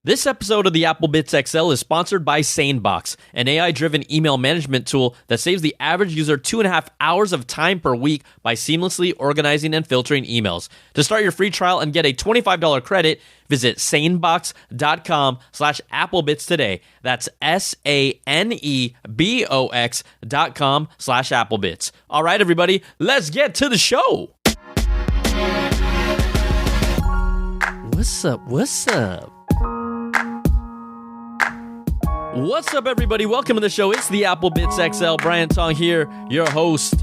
This episode of the AppleBits XL is sponsored by SaneBox, an AI-driven email management tool that saves the average user 2.5 hours of time per week by seamlessly organizing and filtering emails. To start your free trial and get a $25 credit, visit sanebox.com/applebits today. That's SANEBOX.com/applebits. All right, everybody, let's get to the show. What's up? What's up, everybody? Welcome to the show. It's the AppleBits XL. Brian Tong here, your host,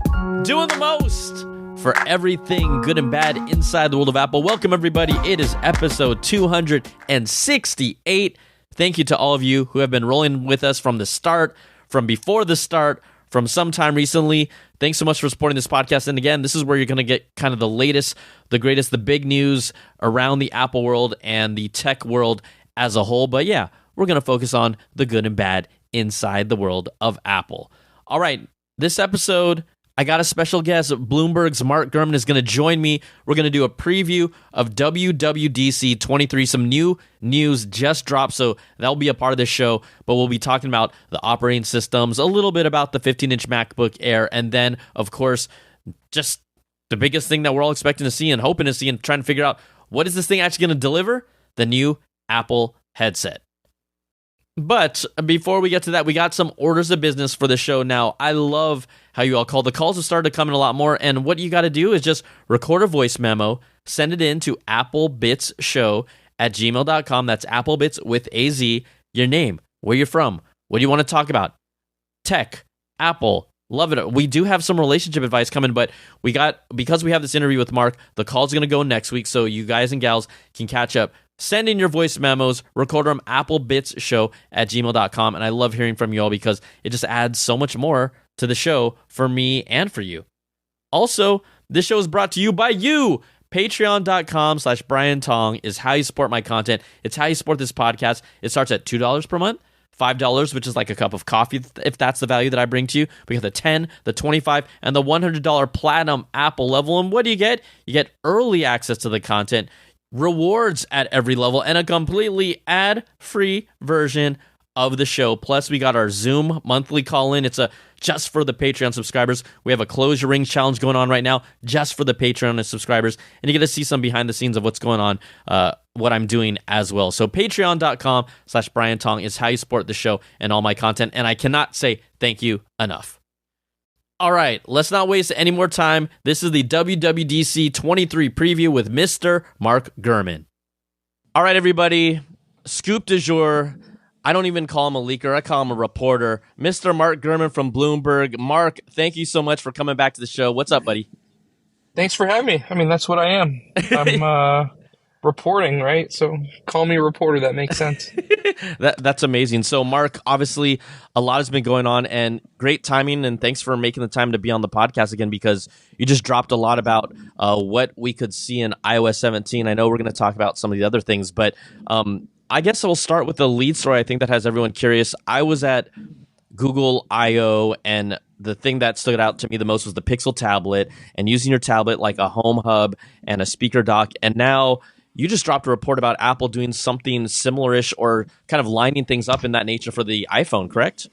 doing the most for everything good and bad inside the world of Apple. Welcome, everybody. It is episode 268. Thank you to all of you who have been rolling with us from the start, from before the start, from sometime recently. Thanks so much for supporting this podcast. And again, this is where you're going to get kind of the latest, the greatest, the big news around the Apple world and the tech world as a whole. But yeah, we're going to focus on the good and bad inside the world of Apple. All right, this episode, I got a special guest. Bloomberg's Mark Gurman is going to join me. We're going to do a preview of WWDC 23. Some new news just dropped, so that'll be a part of this show. But we'll be talking about the operating systems, a little bit about the 15-inch MacBook Air, and then, of course, just the biggest thing that we're all expecting to see and hoping to see and trying to figure out, what is this thing actually going to deliver? The new Apple headset. But before we get to that, we got some orders of business for the show now. I love how you all call. The calls have started to come in a lot more, and what you got to do is just record a voice memo, send it in to applebitsshow@gmail.com. That's applebits with a Z, your name, where you're from, what do you want to talk about, tech, Apple, love it. We do have some relationship advice coming, but because we have this interview with Mark, the call's going to go next week, so you guys and gals can catch up. Send in your voice memos, record them, applebitsshow@gmail.com. And I love hearing from you all because it just adds so much more to the show for me and for you. Also, this show is brought to you by you. Patreon.com/Brian Tong is how you support my content. It's how you support this podcast. It starts at $2 per month, $5, which is like a cup of coffee, if that's the value that I bring to you. We got the $10, the $25, and the $100 Platinum Apple level. And what do you get? You get early access to the content, rewards at every level, and a completely ad-free version of the show. Plus, we got our Zoom monthly call-in. It's just for the Patreon subscribers. We have a Close Your Rings challenge going on right now, just for the Patreon subscribers, and you get to see some behind the scenes of what's going on, what I'm doing as well. So patreon.com/Brian Tong is how you support the show and all my content, and I cannot say thank you enough. All right, let's not waste any more time. This is the WWDC 23 preview with Mr. Mark Gurman. All right, everybody, scoop du jour. I don't even call him a leaker. I call him a reporter. Mr. Mark Gurman from Bloomberg. Mark, thank you so much for coming back to the show. What's up, buddy? Thanks for having me. I mean, that's what I am. I'm reporting, right? So call me a reporter. That makes sense. That's amazing. So, Mark, obviously, a lot has been going on, and great timing, and thanks for making the time to be on the podcast again, because you just dropped a lot about what we could see in iOS 17. I know we're going to talk about some of the other things, but I guess we'll start with the lead story, I think, that has everyone curious. I was at Google I/O, and the thing that stood out to me the most was the Pixel tablet, and using your tablet like a home hub and a speaker dock, and now you just dropped a report about Apple doing something similar-ish or kind of lining things up in that nature for the iPhone, correct?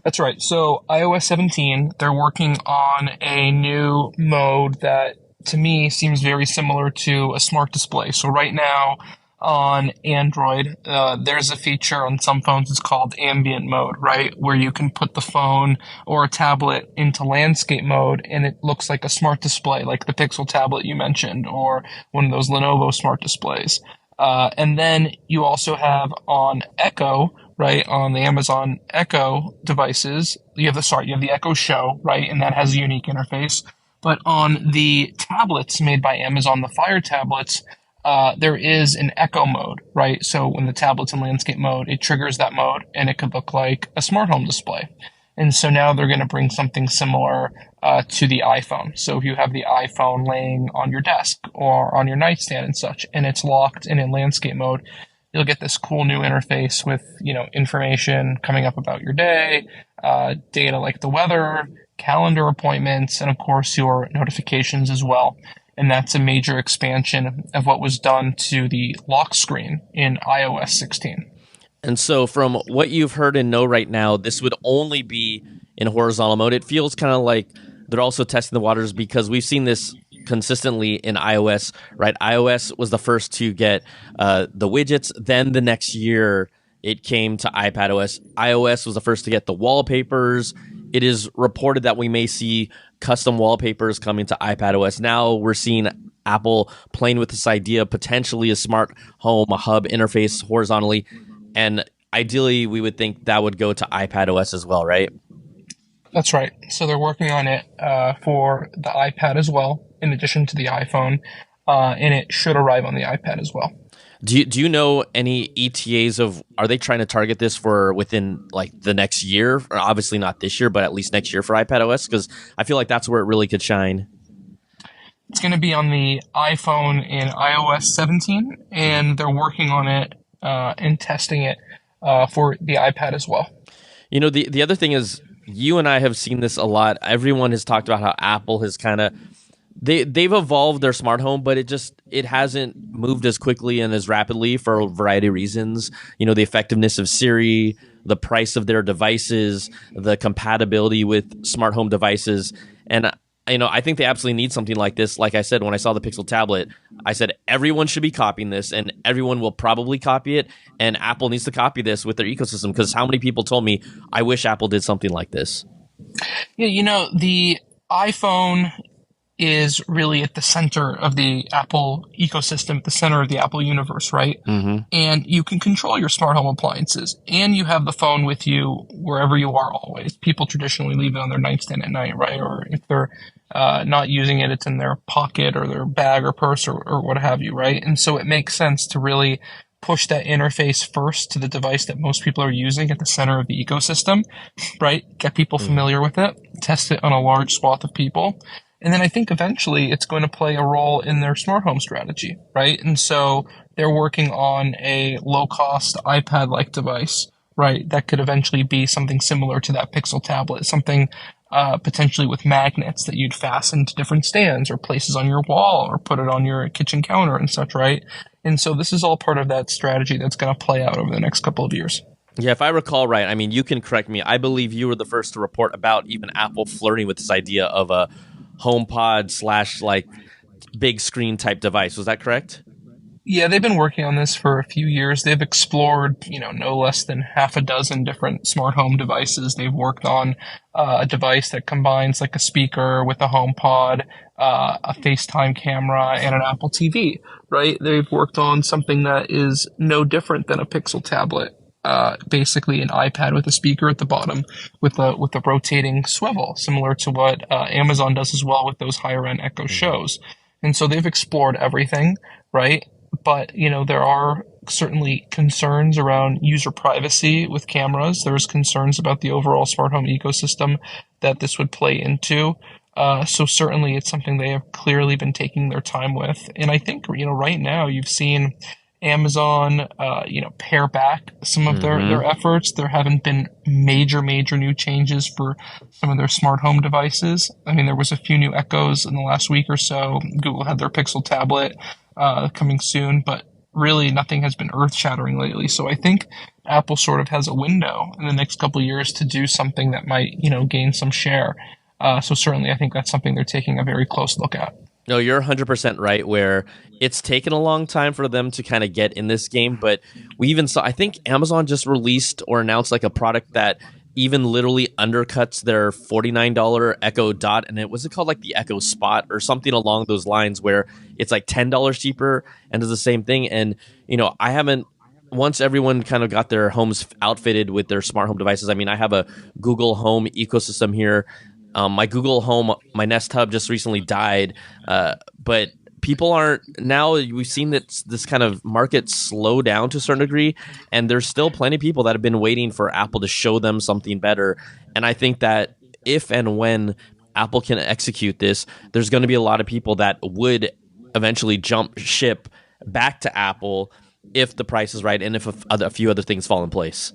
That's right. So iOS 17, they're working on a new mode that, to me, seems very similar to a smart display. So right now on Android, there's a feature on some phones, it's called ambient mode, right? Where you can put the phone or a tablet into landscape mode and it looks like a smart display, like the Pixel tablet you mentioned, or one of those Lenovo smart displays. And then you also have on Echo, right, on the Amazon Echo devices, you have the Echo Show, right? And that has a unique interface. But on the tablets made by Amazon, the Fire tablets, there is an echo mode, right? So when the tablet's in landscape mode, it triggers that mode and it could look like a smart home display. And so now they're going to bring something similar to the iPhone. So if you have the iPhone laying on your desk or on your nightstand and such, and it's locked and in landscape mode, you'll get this cool new interface with, information coming up about your day, data like the weather, calendar appointments, and of course your notifications as well. and that's a major expansion of what was done to the lock screen in iOS 16. And so from what you've heard and know right now, this would only be in horizontal mode. It feels kind of like they're also testing the waters because we've seen this consistently in iOS, right? iOS was the first to get the widgets. Then the next year, it came to iPadOS. iOS was the first to get the wallpapers. It is reported that we may see custom wallpapers coming to iPadOS. Now we're seeing Apple playing with this idea of potentially a smart home, a hub interface horizontally. And ideally, we would think that would go to iPadOS as well, right? That's right. So they're working on it for the iPad as well, in addition to the iPhone, and it should arrive on the iPad as well. Do you know any ETAs of, are they trying to target this for within like the next year? Or obviously not this year, but at least next year for iPadOS? Because I feel like that's where it really could shine. It's going to be on the iPhone in iOS 17, and they're working on it and testing it for the iPad as well. You know, the other thing is, you and I have seen this a lot. Everyone has talked about how Apple has kind of, they've evolved their smart home, but it hasn't moved as quickly and as rapidly for a variety of reasons. You know, the effectiveness of Siri, the price of their devices, the compatibility with smart home devices. And, you know, I think they absolutely need something like this. Like I said, when I saw the Pixel tablet, I said, everyone should be copying this and everyone will probably copy it. And Apple needs to copy this with their ecosystem, because how many people told me, I wish Apple did something like this? Yeah, you know, the iPhone is really at the center of the Apple ecosystem, at the center of the Apple universe, right? Mm-hmm. And you can control your smart home appliances, and you have the phone with you wherever you are always. People traditionally leave it on their nightstand at night, right? Or if they're not using it, it's in their pocket or their bag or purse or what have you, right? And so it makes sense to really push that interface first to the device that most people are using at the center of the ecosystem, right? Get people familiar with it, test it on a large swath of people. And then I think eventually it's going to play a role in their smart home strategy, right? And so they're working on a low-cost iPad-like device, right, that could eventually be something similar to that Pixel tablet, something potentially with magnets that you'd fasten to different stands or places on your wall or put it on your kitchen counter and such, right? And so this is all part of that strategy that's going to play out over the next couple of years. Yeah, if I recall right, I mean, you can correct me. I believe you were the first to report about even Apple flirting with this idea of a HomePod / like big screen type device. Was that correct? Yeah, they've been working on this for a few years. They've explored, no less than half a dozen different smart home devices. They've worked on a device that combines like a speaker with a HomePod, a FaceTime camera, and an Apple TV, right? They've worked on something that is no different than a Pixel tablet. Basically an iPad with a speaker at the bottom with a rotating swivel, similar to what Amazon does as well with those higher end Echo Shows. And so they've explored everything, right? But, there are certainly concerns around user privacy with cameras. There's concerns about the overall smart home ecosystem that this would play into. So certainly it's something they have clearly been taking their time with. And I think, right now you've seen Amazon, pare back some of their efforts. There haven't been major new changes for some of their smart home devices. I mean, there was a few new Echoes in the last week or so. Google had their Pixel tablet coming soon, but really nothing has been earth-shattering lately. So I think Apple sort of has a window in the next couple of years to do something that might, gain some share. So certainly I think that's something they're taking a very close look at. No, you're 100% right, where it's taken a long time for them to kind of get in this game. But we even saw, I think Amazon just released or announced like a product that even literally undercuts their $49 Echo Dot. And it was it called like the Echo Spot or something along those lines, where it's like $10 cheaper and does the same thing. And, I haven't, once everyone kind of got their homes outfitted with their smart home devices, I mean, I have a Google Home ecosystem here. My Google Home, my Nest Hub just recently died, but people aren't, now we've seen that this kind of market slow down to a certain degree, and there's still plenty of people that have been waiting for Apple to show them something better. And I think that if and when Apple can execute this, there's going to be a lot of people that would eventually jump ship back to Apple if the price is right and if a few other things fall in place.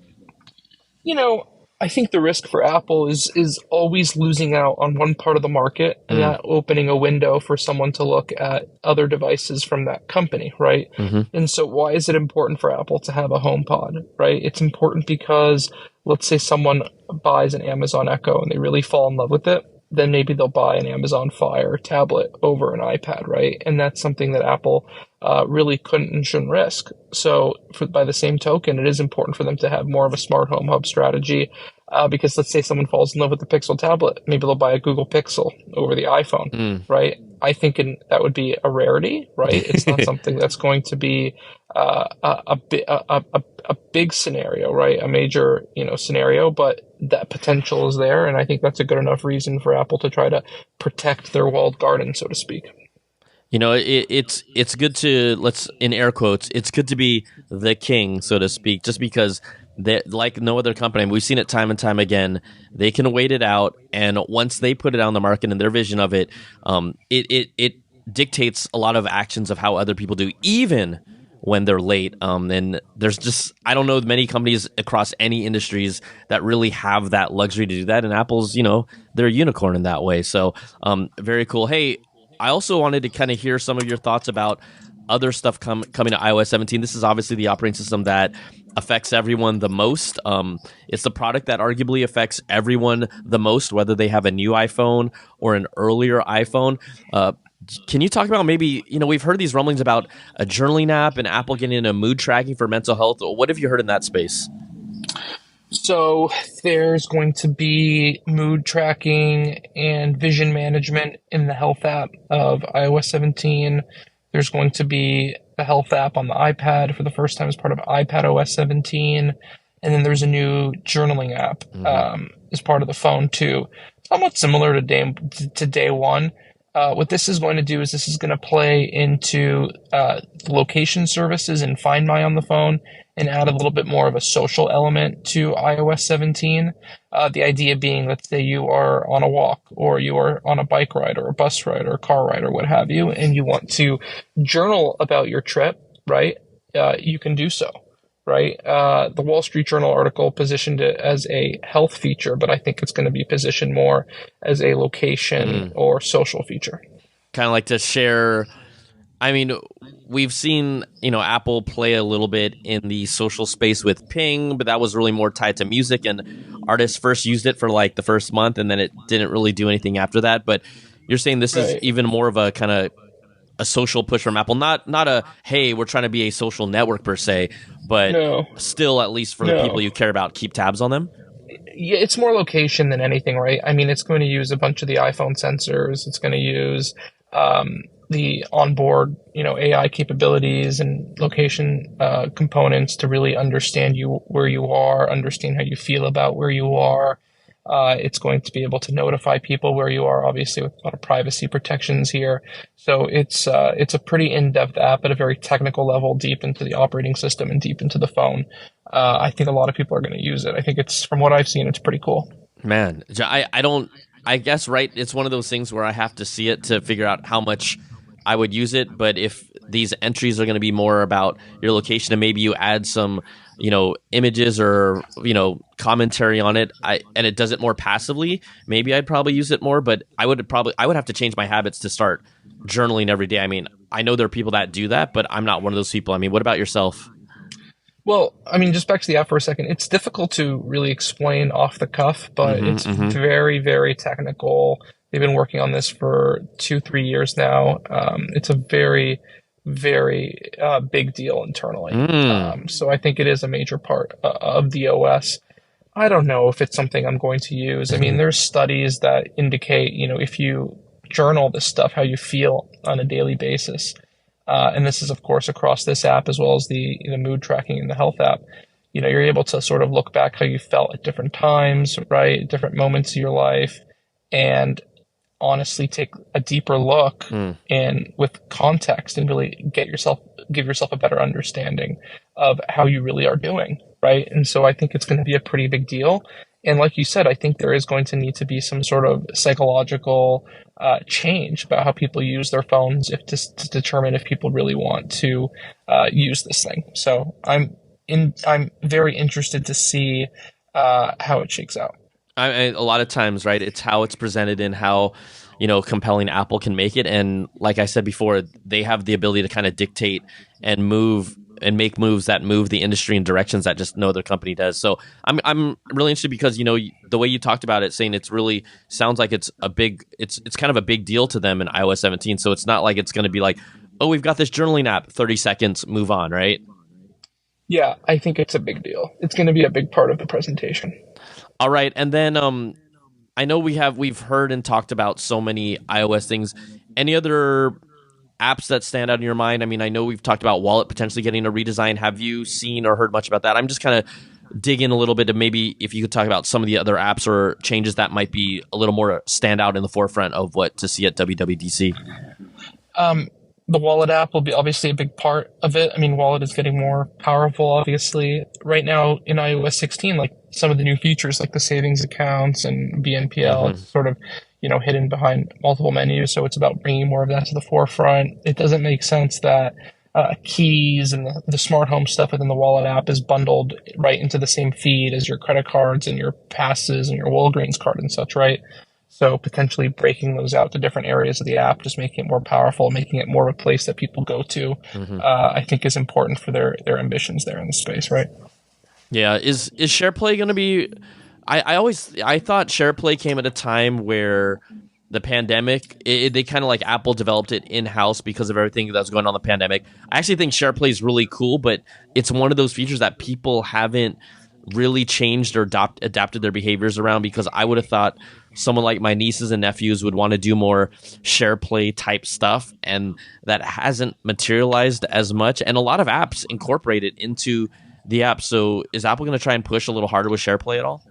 I think the risk for Apple is always losing out on one part of the market and Mm, not opening a window for someone to look at other devices from that company, right? hmm And so why is it important for Apple to have a HomePod, right? It's important because let's say someone buys an Amazon Echo and they really fall in love with it, then maybe they'll buy an Amazon Fire tablet over an iPad, right? And that's something that Apple really couldn't and shouldn't risk. So, by the same token, it is important for them to have more of a smart home hub strategy because let's say someone falls in love with the Pixel tablet, maybe they'll buy a Google Pixel over the iPhone, mm. right? I think that would be a rarity, right? It's not something that's going to be a big scenario, right? A major scenario, but that potential is there, and I think that's a good enough reason for Apple to try to protect their walled garden, so to speak. It's good to, let's, in air quotes, it's good to be the king, so to speak, just because they, like no other company, we've seen it time and time again. They can wait it out, and once they put it on the market and their vision of it, it dictates a lot of actions of how other people do, even when they're late. And there's just, I don't know many companies across any industries that really have that luxury to do that. And Apple's, they're a unicorn in that way. So very cool. Hey, I also wanted to kind of hear some of your thoughts about other stuff coming to iOS 17. This is obviously the operating system that affects everyone the most. It's the product that arguably affects everyone the most, whether they have a new iPhone or an earlier iPhone. Can you talk about maybe, we've heard these rumblings about a journaling app and Apple getting into mood tracking for mental health. What have you heard in that space? So there's going to be mood tracking and vision management in the health app of iOS 17. There's going to be a health app on the iPad for the first time as part of iPad OS 17. And then there's a new journaling app as part of the phone too. Somewhat similar to day one. What this is going to do is this is going to play into location services and Find My on the phone and add a little bit more of a social element to iOS 17. The idea being, let's say you are on a walk or you are on a bike ride or a bus ride or a car ride or what have you, and you want to journal about your trip, right? You can do so. Right. The Wall Street Journal article positioned it as a health feature, but I think it's going to be positioned more as a location or social feature. Kind of like to share. I mean, we've seen, Apple play a little bit in the social space with Ping, but that was really more tied to music, and artists first used it for like the first month, and then it didn't really do anything after that. But you're saying this is even more of a kind of a social push from Apple, not a, hey, we're trying to be a social network per se, but still, at least for the people you care about, keep tabs on them. Yeah, it's more location than anything, right? I mean, it's going to use a bunch of the iPhone sensors. It's going to use the onboard, AI capabilities and location components to really understand where you are, understand how you feel about where you are. It's going to be able to notify people where you are, obviously with a lot of privacy protections here. So it's a pretty in-depth app at a very technical level, deep into the operating system and deep into the phone. I think a lot of people are going to use it. I think from what I've seen, it's pretty cool. Man, I guess, right, it's one of those things where I have to see it to figure out how much I would use it. But if these entries are going to be more about your location and maybe you add some images or commentary on it, and it does it more passively, maybe I'd probably use it more. But I would have to change my habits to start journaling every day. I mean, I know there are people that do that, but I'm not one of those people. I mean, what about yourself? Well, I mean, just back to the app for a second. It's difficult to really explain off the cuff, but it's very, very technical. They've been working on this for 2-3 years now. It's a very, very big deal internally. So I think it is a major part of the OS. I don't know if it's something I'm going to use. I mean, there's studies that indicate, if you journal this stuff, how you feel on a daily basis. And this is, of course, across this app as well as the mood tracking in the health app. You're able to sort of look back how you felt at different times, right? Different moments of your life, and honestly take a deeper look and with context and really give yourself a better understanding of how you really are doing, right? And so I think it's going to be a pretty big deal. And like you said, I think there is going to need to be some sort of psychological change about how people use their phones to determine if people really want to use this thing. So I'm very interested to see how it shakes out. A lot of times, right? It's how it's presented and how, compelling Apple can make it. And like I said before, they have the ability to kind of dictate and move and make moves that move the industry in directions that just no other company does. So I'm really interested because, the way you talked about it, saying it's really sounds like it's kind of a big deal to them in iOS 17. So it's not like it's going to be like, oh, we've got this journaling app, 30 seconds, move on, right? Yeah, I think it's a big deal. It's going to be a big part of the presentation. All right, and then I know we've heard and talked about so many iOS things. Any other apps that stand out in your mind? I mean, I know we've talked about Wallet potentially getting a redesign. Have you seen or heard much about that? I'm just kind of digging a little bit to maybe if you could talk about some of the other apps or changes that might be a little more stand out in the forefront of what to see at WWDC. The Wallet app will be obviously a big part of it. I mean, Wallet is getting more powerful, obviously. Right now in iOS 16, like some of the new features like the savings accounts and BNPL, it's sort of, hidden behind multiple menus. So it's about bringing more of that to the forefront. It doesn't make sense that keys and the smart home stuff within the Wallet app is bundled right into the same feed as your credit cards and your passes and your Walgreens card and such, right? So potentially breaking those out to different areas of the app, just making it more powerful, making it more of a place that people go to, I think is important for their ambitions there in the space, right? Yeah. Is SharePlay going to be... I thought SharePlay came at a time where the pandemic, they kind of like Apple developed it in-house because of everything that was going on in the pandemic. I actually think SharePlay is really cool, but it's one of those features that people haven't really changed or adapted their behaviors around, because I would have thought someone like my nieces and nephews would want to do more SharePlay type stuff, and that hasn't materialized as much. And a lot of apps incorporate it into the app. So is Apple going to try and push a little harder with SharePlay at all?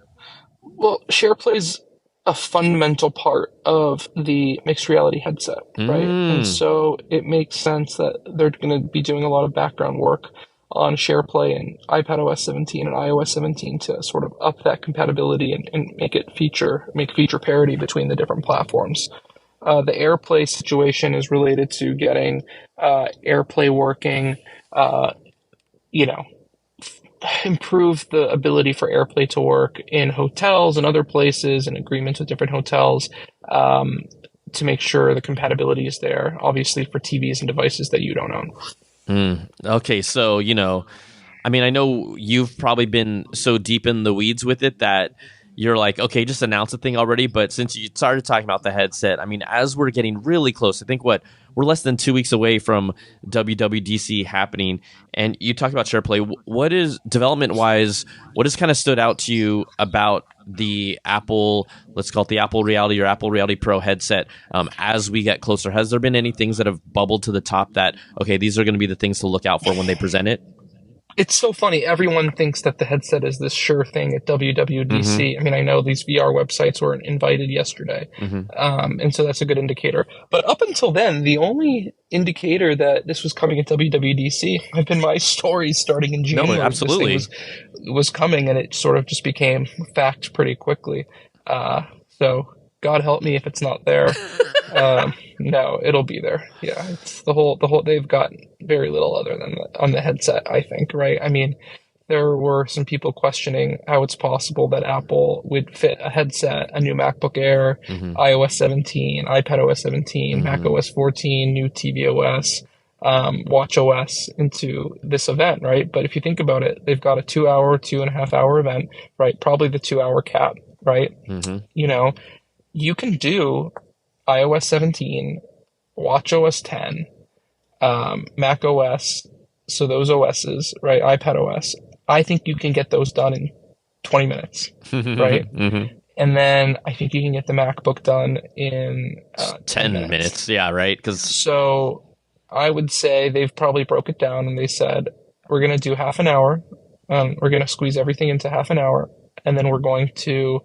Well, SharePlay is a fundamental part of the mixed reality headset, right? And so it makes sense that they're going to be doing a lot of background work on SharePlay and iPadOS 17 and iOS 17 to sort of up that compatibility and make feature parity between the different platforms. The AirPlay situation is related to getting AirPlay working, improve the ability for AirPlay to work in hotels and other places and agreements with different hotels to make sure the compatibility is there, obviously for TVs and devices that you don't own. Okay, so, I mean, I know you've probably been so deep in the weeds with it that you're like, okay, just announce the thing already. But since you started talking about the headset, I mean, as we're getting really close, I think we're less than 2 weeks away from WWDC happening, and you talked about SharePlay. What is, development-wise, what has kind of stood out to you about the Apple, let's call it the Apple Reality or Apple Reality Pro headset as we get closer? Has there been any things that have bubbled to the top that, okay, these are going to be the things to look out for when they present it? It's so funny. Everyone thinks that the headset is this sure thing at WWDC. I mean, I know these VR websites were invited yesterday, and so that's a good indicator. But up until then, the only indicator that this was coming at WWDC have been my stories starting in January. No, absolutely. This thing was coming, and it sort of just became fact pretty quickly. So God help me if it's not there. No, it'll be there. Yeah, it's the whole. They've got very little other than on the headset, I think. Right? I mean, there were some people questioning how it's possible that Apple would fit a headset, a new MacBook Air, iOS 17, iPadOS 17, macOS 14, new tvOS, watchOS into this event, right? But if you think about it, they've got a 2.5 hour event, right? Probably the 2 hour cap, right? You can do iOS 17, watchOS 10, macOS, so those OSs, right? iPadOS. I think you can get those done in 20 minutes, right? And then I think you can get the MacBook done in 10 minutes. Yeah, right. So I would say they've probably broke it down and they said, we're going to do half an hour. We're going to squeeze everything into half an hour. And then we're going to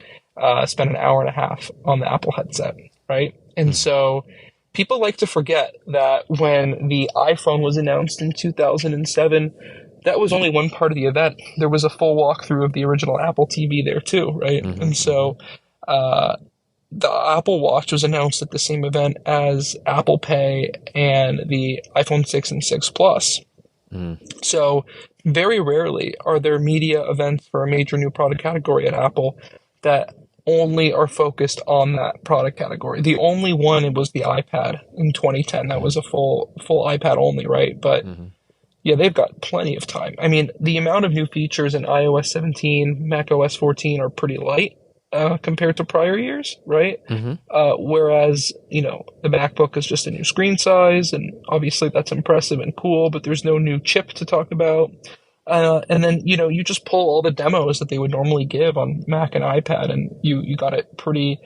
spend an hour and a half on the Apple headset, right? And so people like to forget that when the iPhone was announced in 2007, that was only one part of the event. There was a full walkthrough of the original Apple TV there too, right? And so the Apple Watch was announced at the same event as Apple Pay and the iPhone 6 and 6 Plus. So very rarely are there media events for a major new product category at Apple that only are focused on that product category. The only one was the iPad in 2010. That was a full iPad only, right? But yeah, they've got plenty of time. I mean, the amount of new features in iOS 17, macOS 14 are pretty light compared to prior years, right? Whereas, the MacBook is just a new screen size, and obviously that's impressive and cool, but there's no new chip to talk about. And then, you just pull all the demos that they would normally give on Mac and iPad, and you got it pretty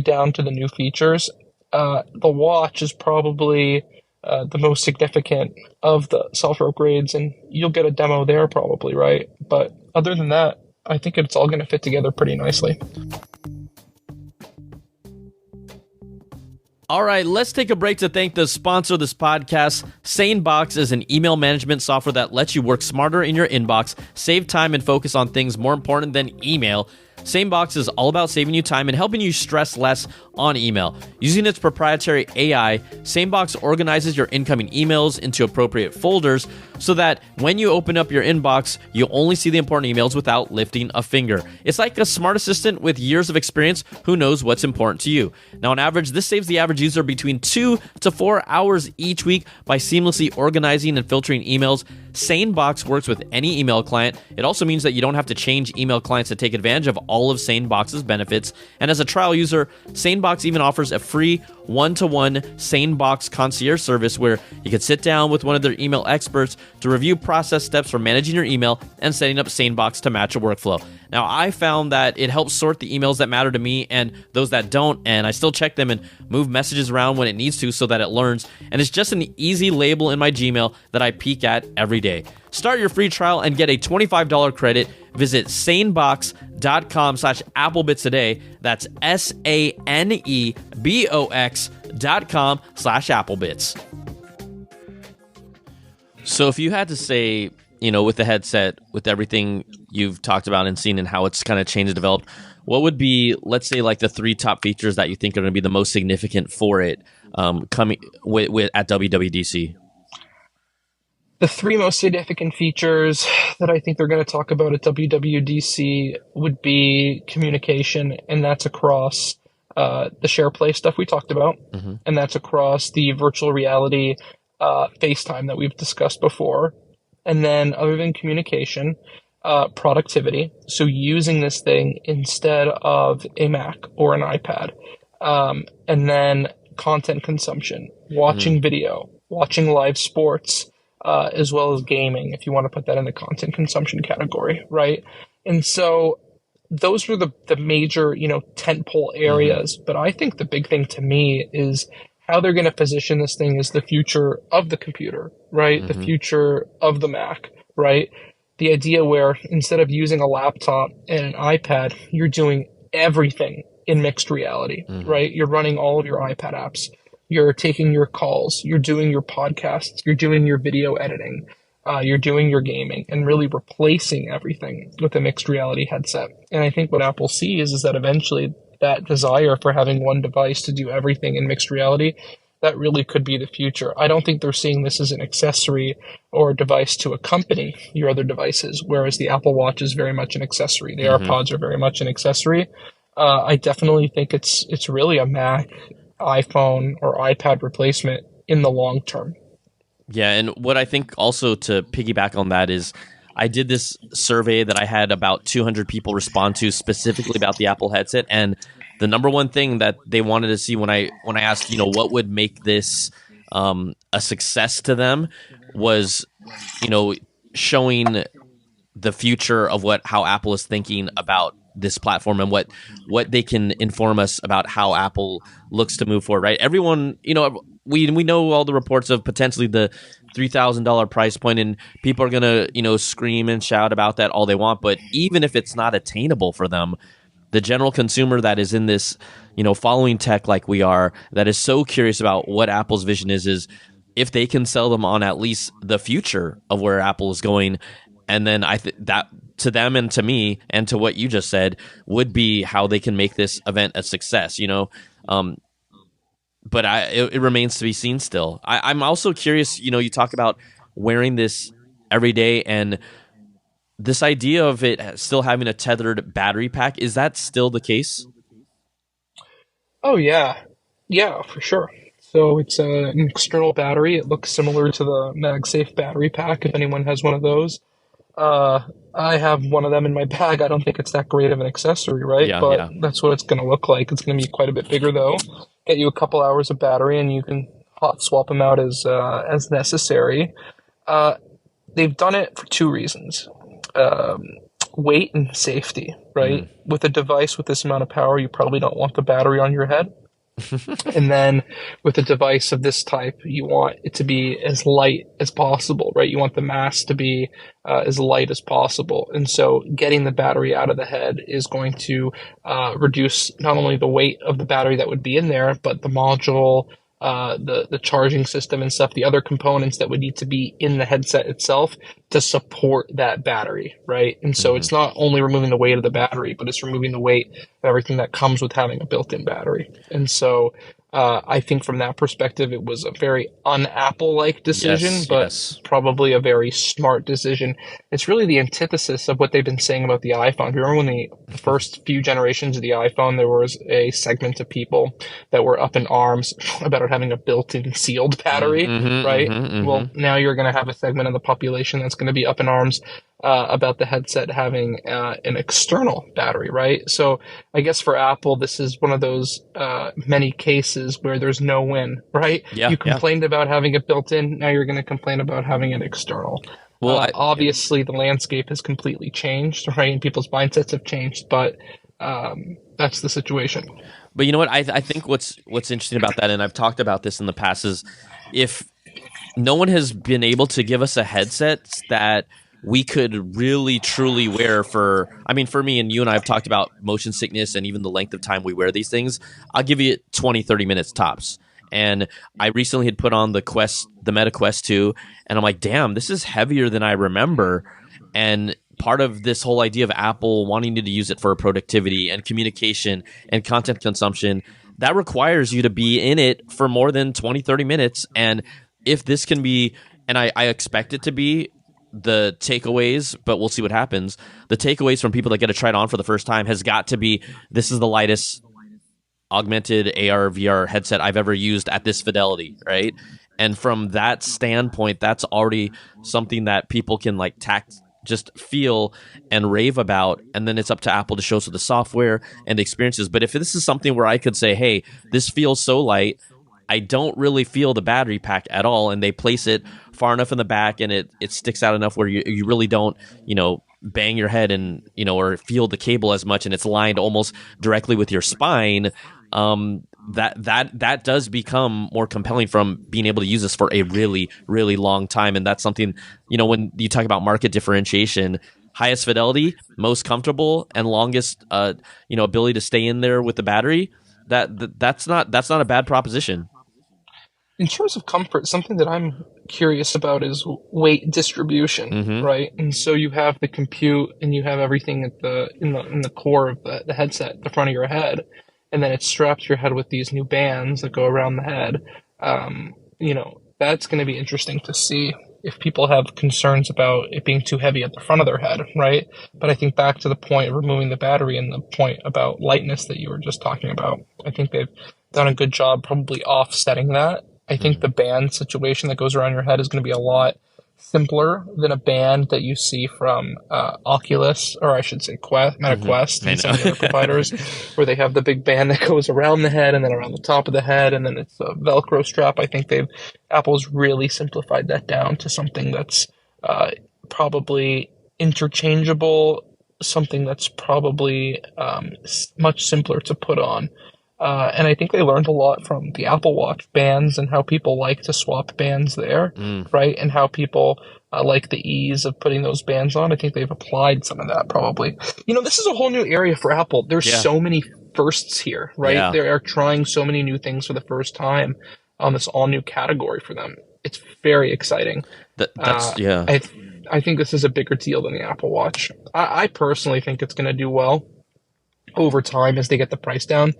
down to the new features. The watch is probably the most significant of the software upgrades, and you'll get a demo there probably, right? But other than that, I think it's all going to fit together pretty nicely. All right, let's take a break to thank the sponsor of this podcast. SaneBox is an email management software that lets you work smarter in your inbox, save time, and focus on things more important than email. SaneBox is all about saving you time and helping you stress less on email. Using its proprietary AI, SaneBox organizes your incoming emails into appropriate folders so that when you open up your inbox, you'll only see the important emails without lifting a finger. It's like a smart assistant with years of experience who knows what's important to you. Now, on average, this saves the average user between 2 to 4 hours each week by seamlessly organizing and filtering emails. SaneBox works with any email client. It also means that you don't have to change email clients to take advantage of all of SaneBox's benefits. And as a trial user, SaneBox even offers a free one-to-one SaneBox concierge service where you can sit down with one of their email experts to review process steps for managing your email and setting up SaneBox to match your workflow. Now, I found that it helps sort the emails that matter to me and those that don't, and I still check them and move messages around when it needs to so that it learns. And it's just an easy label in my Gmail that I peek at every day. Start your free trial and get a $25 credit. Visit sanebox.com/applebits today. That's sanebox.com/applebits. So if you had to say, with the headset, with everything you've talked about and seen and how it's kind of changed and developed, what would be, let's say, like the 3 top features that you think are going to be the most significant for it coming with at WWDC? The 3 most significant features that I think they're going to talk about at WWDC would be communication, and that's across the SharePlay stuff we talked about, and that's across the virtual reality FaceTime that we've discussed before. And then other than communication, productivity. So using this thing instead of a Mac or an iPad. And then content consumption, watching video, watching live sports, as well as gaming, if you want to put that in the content consumption category, right? And so those were the major, tentpole areas. But I think the big thing to me is how they're going to position this thing as the future of the computer, right? The future of the Mac, right? The idea where instead of using a laptop and an iPad, you're doing everything in mixed reality, right? You're running all of your iPad apps. You're taking your calls. You're doing your podcasts. You're doing your video editing. You're doing your gaming, and really replacing everything with a mixed reality headset. And I think what Apple sees is that eventually that desire for having one device to do everything in mixed reality, that really could be the future. I don't think they're seeing this as an accessory or a device to accompany your other devices, whereas the Apple Watch is very much an accessory. The AirPods are very much an accessory. I definitely think it's really a Mac, iPhone, or iPad replacement in the long term. Yeah, and what I think also to piggyback on that is I did this survey that I had about 200 people respond to specifically about the Apple headset, and the number one thing that they wanted to see when I asked, what would make this a success to them was, showing the future of how Apple is thinking about this platform and what they can inform us about how Apple looks to move forward, right? Everyone, we know all the reports of potentially the $3,000 price point, and people are going to, scream and shout about that all they want. But even if it's not attainable for them, the general consumer that is in this, following tech like we are, that is so curious about what Apple's vision is if they can sell them on at least the future of where Apple is going. And then I think that to them and to me and to what you just said would be how they can make this event a success, But it remains to be seen still. I'm also curious, you talk about wearing this every day. And this idea of it still having a tethered battery pack, is that still the case? Oh yeah, yeah, for sure. So it's an external battery. It looks similar to the MagSafe battery pack. If anyone has one of those, I have one of them in my bag. I don't think it's that great of an accessory, right? Yeah, But yeah. that's what it's going to look like. It's going to be quite a bit bigger though. Get you a couple hours of battery, and you can hot swap them out as necessary. They've done it for two reasons. Um, Weight and safety, right? With a device with this amount of power, you probably don't want the battery on your head. And then with a device of this type, you want it to be as light as possible, right? You want the mass to be as light as possible. And so getting the battery out of the head is going to reduce not only the weight of the battery that would be in there, but the module, the charging system and stuff, the other components that would need to be in the headset itself to support that battery, right? And so it's not only removing the weight of the battery, but it's removing the weight of everything that comes with having a built-in battery. And so I think from that perspective, it was a very un-Apple-like decision, but probably a very smart decision. It's really the antithesis of what they've been saying about the iPhone. If you remember when the first few generations of the iPhone, there was a segment of people that were up in arms about it having a built-in sealed battery, right? Well, now you're going to have a segment of the population that's going to be up in arms about the headset having an external battery, right? So I guess for Apple, this is one of those many cases where there's no win, right? Yeah, you complained about having it built in, now you're going to complain about having it external. Well, obviously the landscape has completely changed, right? And people's mindsets have changed, but that's the situation. But you know what? I think what's interesting about that, and I've talked about this in the past, is if no one has been able to give us a headset that we could really truly wear for me and you and I have talked about motion sickness and even the length of time we wear these things. I'll give you 20, 30 minutes tops. And I recently had put on the Meta Quest 2, and I'm like, damn, this is heavier than I remember. And part of this whole idea of Apple wanting to use it for productivity and communication and content consumption, that requires you to be in it for more than 20, 30 minutes. And if this can be, and I expect it to be, the takeaways, but we'll see what happens. The takeaways from people that get to try it on for the first time has got to be, this is the lightest augmented AR VR headset I've ever used at this fidelity, right? And from that standpoint, that's already something that people can like just feel and rave about, and then it's up to Apple to show us the software and the experiences. But if this is something where I could say, hey, this feels so light, I don't really feel the battery pack at all, and they place it far enough in the back and it sticks out enough where you really don't, bang your head and, or feel the cable as much, and it's lined almost directly with your spine, that does become more compelling from being able to use this for a really, really long time. And that's something, when you talk about market differentiation, highest fidelity, most comfortable, and longest ability to stay in there with the battery, that's not a bad proposition. In terms of comfort, something that I'm curious about is weight distribution, right? And so you have the compute and you have everything at in the core of the headset, the front of your head, and then it's strapped to your head with these new bands that go around the head. That's going to be interesting to see if people have concerns about it being too heavy at the front of their head, right? But I think back to the point of removing the battery and the point about lightness that you were just talking about, I think they've done a good job probably offsetting that. I think the band situation that goes around your head is going to be a lot simpler than a band that you see from Oculus, or I should say Meta Quest and some of the other providers, where they have the big band that goes around the head and then around the top of the head, and then it's a Velcro strap. I think Apple's really simplified that down to something that's probably interchangeable, something that's probably much simpler to put on. And I think they learned a lot from the Apple Watch bands and how people like to swap bands there, right? And how people like the ease of putting those bands on. I think they've applied some of that probably. This is a whole new area for Apple. There's so many firsts here, right? Yeah. They are trying so many new things for the first time on this all new category for them. It's very exciting. I think this is a bigger deal than the Apple Watch. I personally think it's going to do well over time as they get the price down.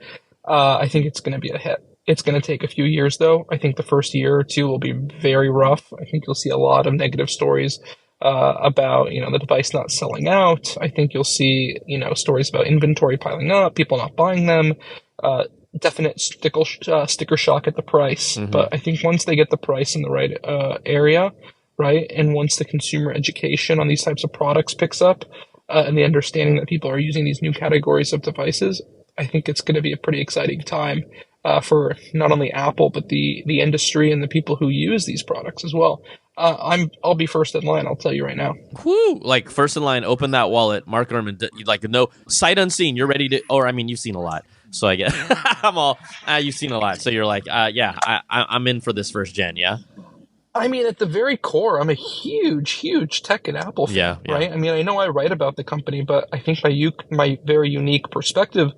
I think it's going to be a hit. It's going to take a few years, though. I think the first year or two will be very rough. I think you'll see a lot of negative stories about, the device not selling out. I think you'll see, stories about inventory piling up, people not buying them, definite sticker shock at the price. Mm-hmm. But I think once they get the price in the right area, right, and once the consumer education on these types of products picks up, and the understanding that people are using these new categories of devices, I think it's going to be a pretty exciting time for not only Apple but the industry and the people who use these products as well. I'll be first in line. I'll tell you right now. Whoo! Like first in line, open that wallet, Mark Gurman. Like no sight unseen. You're ready to, or I mean, you've seen a lot, so I guess I'm all. You've seen a lot, so you're like, yeah, I'm in for this first gen. Yeah. I mean, at the very core, I'm a huge tech and Apple fan, yeah. right? I mean, I know I write about the company, but I think my very unique perspective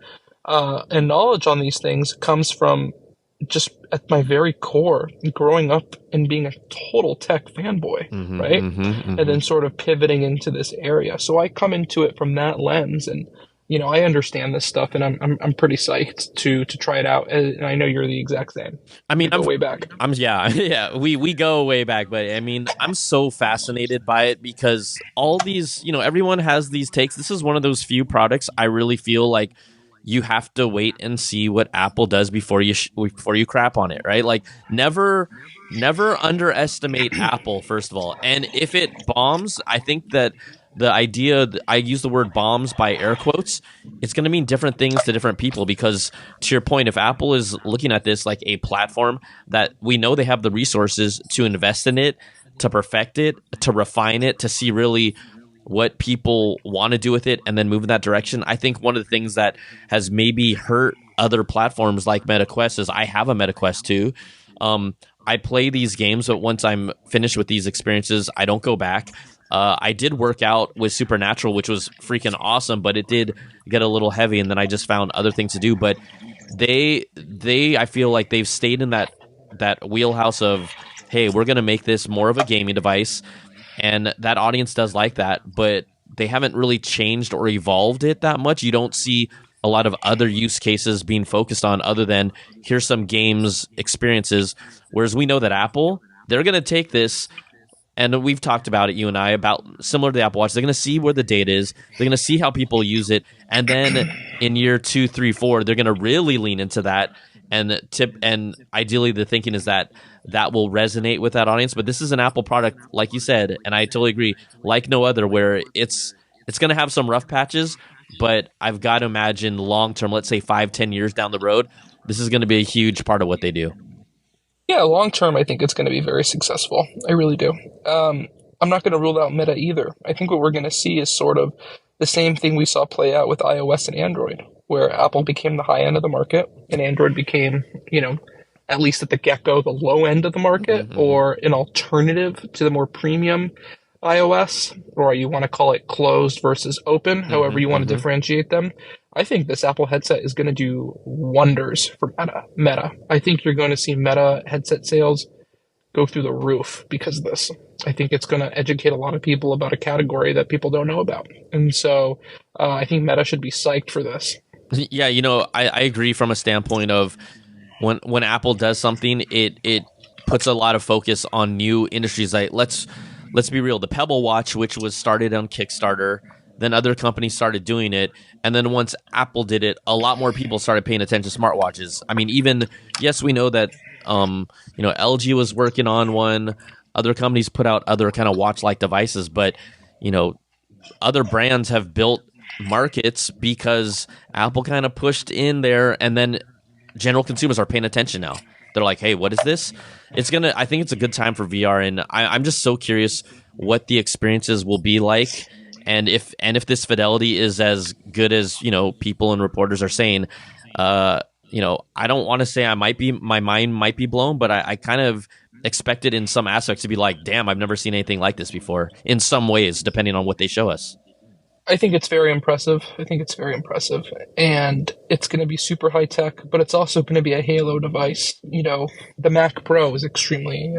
and knowledge on these things comes from just at my very core, growing up and being a total tech fanboy, right? And then sort of pivoting into this area. So I come into it from that lens, and I understand this stuff, and I'm pretty psyched to try it out. And I know you're the exact same. I mean, I'm way back. Yeah. We go way back, but I mean, I'm so fascinated by it because all these, everyone has these takes. This is one of those few products I really feel like you have to wait and see what Apple does before you crap on it, right? Like never underestimate Apple, first of all. And if it bombs, I think that the idea, I use the word bombs by air quotes, it's going to mean different things to different people because, to your point, if Apple is looking at this like a platform that we know they have the resources to invest in it, to perfect it, to refine it, to see really what people want to do with it and then move in that direction. I think one of the things that has maybe hurt other platforms like MetaQuest is I have a MetaQuest too. I play these games, but once I'm finished with these experiences, I don't go back. I did work out with Supernatural, which was freaking awesome, but it did get a little heavy, and then I just found other things to do. But I feel like they've stayed in that wheelhouse of, hey, we're going to make this more of a gaming device, and that audience does like that, but they haven't really changed or evolved it that much. You don't see a lot of other use cases being focused on other than here's some games experiences. Whereas we know that Apple, they're going to take this, and we've talked about it, you and I, about similar to the Apple Watch. They're going to see where the data is. They're going to see how people use it. And then in year 2, 3, 4, they're going to really lean into that. And ideally the thinking is that will resonate with that audience. But this is an Apple product, like you said, and I totally agree, like no other, where it's going to have some rough patches, but I've got to imagine long term, let's say 5-10 years down the road, this is going to be a huge part of what they do. Yeah, long term, I think it's going to be very successful. I really do. I'm not going to rule out Meta either. I think what we're going to see is sort of the same thing we saw play out with iOS and Android, where Apple became the high end of the market and Android became, at least at the get-go, the low end of the market, or an alternative to the more premium iOS, or you want to call it closed versus open, however you want to differentiate them. I think this Apple headset is going to do wonders for Meta. I think you're going to see Meta headset sales go through the roof because of this. I think it's going to educate a lot of people about a category that people don't know about. And so I think Meta should be psyched for this. Yeah, I agree from a standpoint of when Apple does something, it puts a lot of focus on new industries. Like let's be real, the Pebble Watch, which was started on Kickstarter, then other companies started doing it, and then once Apple did it, a lot more people started paying attention to smartwatches. I mean, yes, we know that LG was working on one, other companies put out other kind of watch-like devices, but other brands have built markets because Apple kind of pushed in there, and then general consumers are paying attention now. They're like, hey, what is this? I think it's a good time for VR, and I'm just so curious what the experiences will be like, and if this fidelity is as good as people and reporters are saying. I don't want to say my mind might be blown, but I kind of expect it in some aspects to be like, damn, I've never seen anything like this before, in some ways, depending on what they show us. I think it's very impressive. And it's going to be super high tech, but it's also going to be a Halo device. The Mac Pro is extremely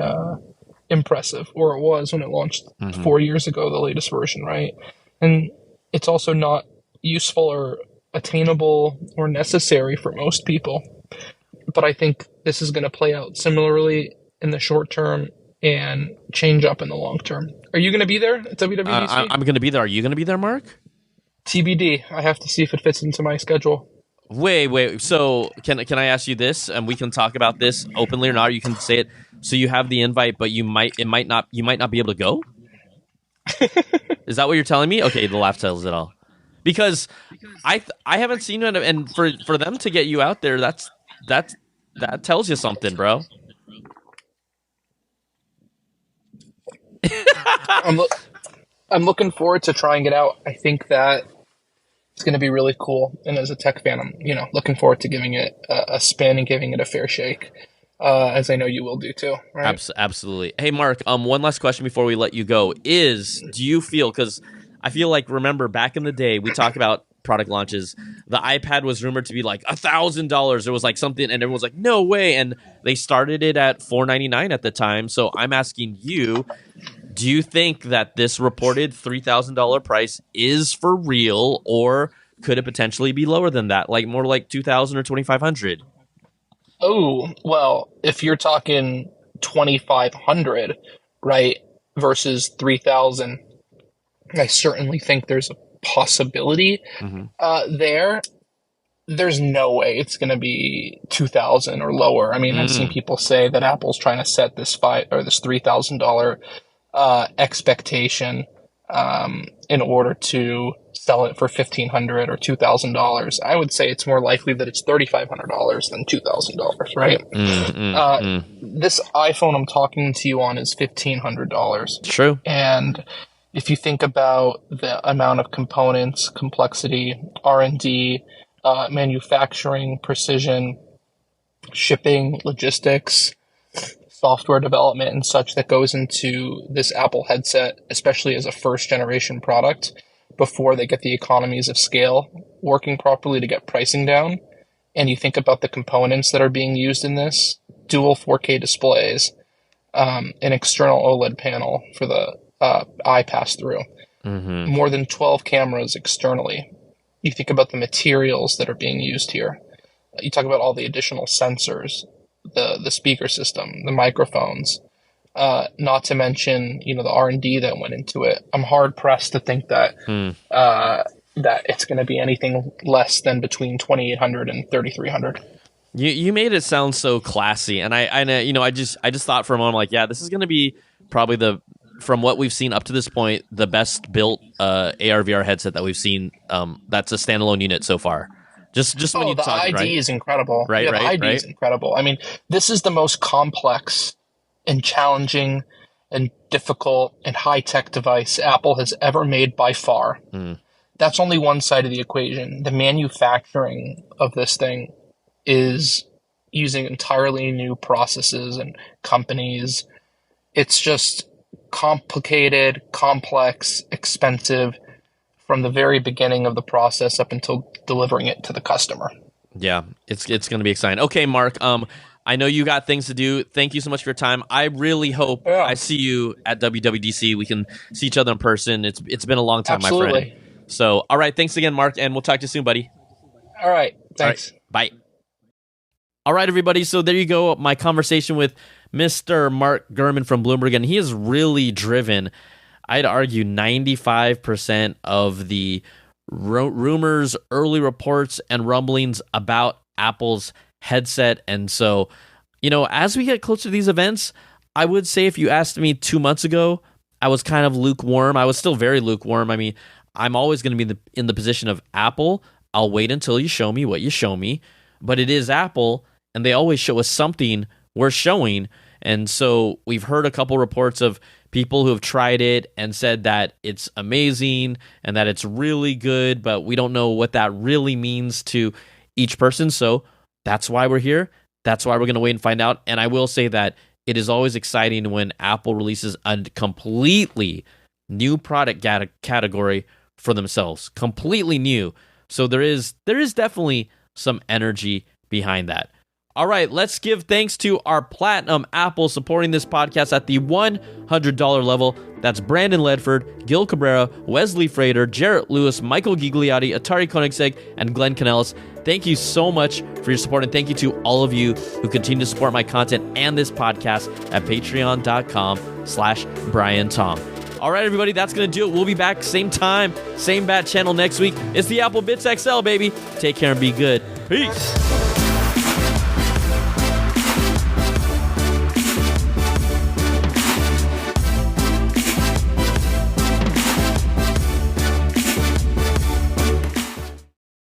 impressive, or it was when it launched 4 years ago, the latest version, right? And it's also not useful or attainable or necessary for most people. But I think this is going to play out similarly in the short term and change up in the long term. Are you going to be there at WWDC? I'm going to be there. Are you going to be there, Mark? TBD. I have to see if it fits into my schedule. Wait. So can I ask you this, and we can talk about this openly or not? Or you can say it. So you have the invite, but you might not be able to go. Is that what you're telling me? Okay, the laugh tells it all. Because I haven't seen it, and for them to get you out there, that tells you something, bro. I'm looking forward to trying it out. I think that it's going to be really cool. And as a tech fan, I'm looking forward to giving it a spin and giving it a fair shake, as I know you will do too. Right? Absolutely. Hey, Mark. One last question before we let you go is: do you feel? Because I feel like, remember back in the day, we talked about product launches. The iPad was rumored to be like $1,000. There was like something, and everyone was like, "No way!" And they started it at $499 at the time. So I'm asking you. Do you think that this reported $3,000 price is for real, or could it potentially be lower than that, like more like $2,000 or $2,500? Oh, well, if you're talking $2,500, right, versus $3,000, I certainly think there's a possibility there. There's no way it's going to be $2,000 or lower. I mean, I've seen people say that Apple's trying to set this $3,000 expectation in order to sell it for $1,500 or $2,000. I would say it's more likely that it's $3,500 than $2,000, right? This iPhone I'm talking to you on is $1,500. True. And if you think about the amount of components, complexity, R&D, manufacturing, precision, shipping, logistics, software development and such that goes into this Apple headset, especially as a first generation product, before they get the economies of scale working properly to get pricing down. And you think about the components that are being used in this: dual 4K displays, an external OLED panel for the eye pass-through, more than 12 cameras externally. You think about the materials that are being used here. You talk about all the additional sensors, the speaker system, the microphones, not to mention, the R&D that went into it. I'm hard pressed to think that that it's going to be anything less than between $2,800 and $3,300. You made it sound so classy, and I just thought for a moment, like, yeah, this is going to be probably from what we've seen up to this point, the best built AR/VR headset that we've seen. That's a standalone unit so far. Just when you the talk, ID right? is incredible. Right, yeah, the ID is incredible. I mean, this is the most complex and challenging and difficult and high-tech device Apple has ever made by far. That's only one side of the equation. The manufacturing of this thing is using entirely new processes and companies. It's just complicated, complex, expensive from the very beginning of the process up until delivering it to the customer. Yeah, it's going to be exciting. Okay, Mark, I know you got things to do. Thank you so much for your time. I really hope I see you at WWDC. We can see each other in person. It's been a long time, Absolutely. my friend. So, all right, thanks again, Mark, and we'll talk to you soon, buddy. All right, thanks. All right, bye. All right, everybody, so there you go, my conversation with Mr. Mark Gurman from Bloomberg, and he is really driven. I'd argue 95% of the rumors, early reports, and rumblings about Apple's headset. And so, as we get closer to these events, I would say if you asked me 2 months ago, I was kind of lukewarm. I was still very lukewarm. I mean, I'm always going to be in the position of Apple. I'll wait until you show me what you show me. But it is Apple, and they always show us something worth showing. And so we've heard a couple reports of people who have tried it and said that it's amazing and that it's really good, but we don't know what that really means to each person. So that's why we're here. That's why we're going to wait and find out. And I will say that it is always exciting when Apple releases a completely new product category for themselves, completely new. So there is definitely some energy behind that. All right, let's give thanks to our Platinum Apple supporting this podcast at the $100 level. That's Brandon Ledford, Gil Cabrera, Wesley Frater, Jarrett Lewis, Michael Gigliotti, Atari Koenigsegg, and Glenn Canellis. Thank you so much for your support, and thank you to all of you who continue to support my content and this podcast at patreon.com/Brian Tong. All right, everybody, that's going to do it. We'll be back same time, same bat channel next week. It's the Apple Bits XL, baby. Take care and be good. Peace.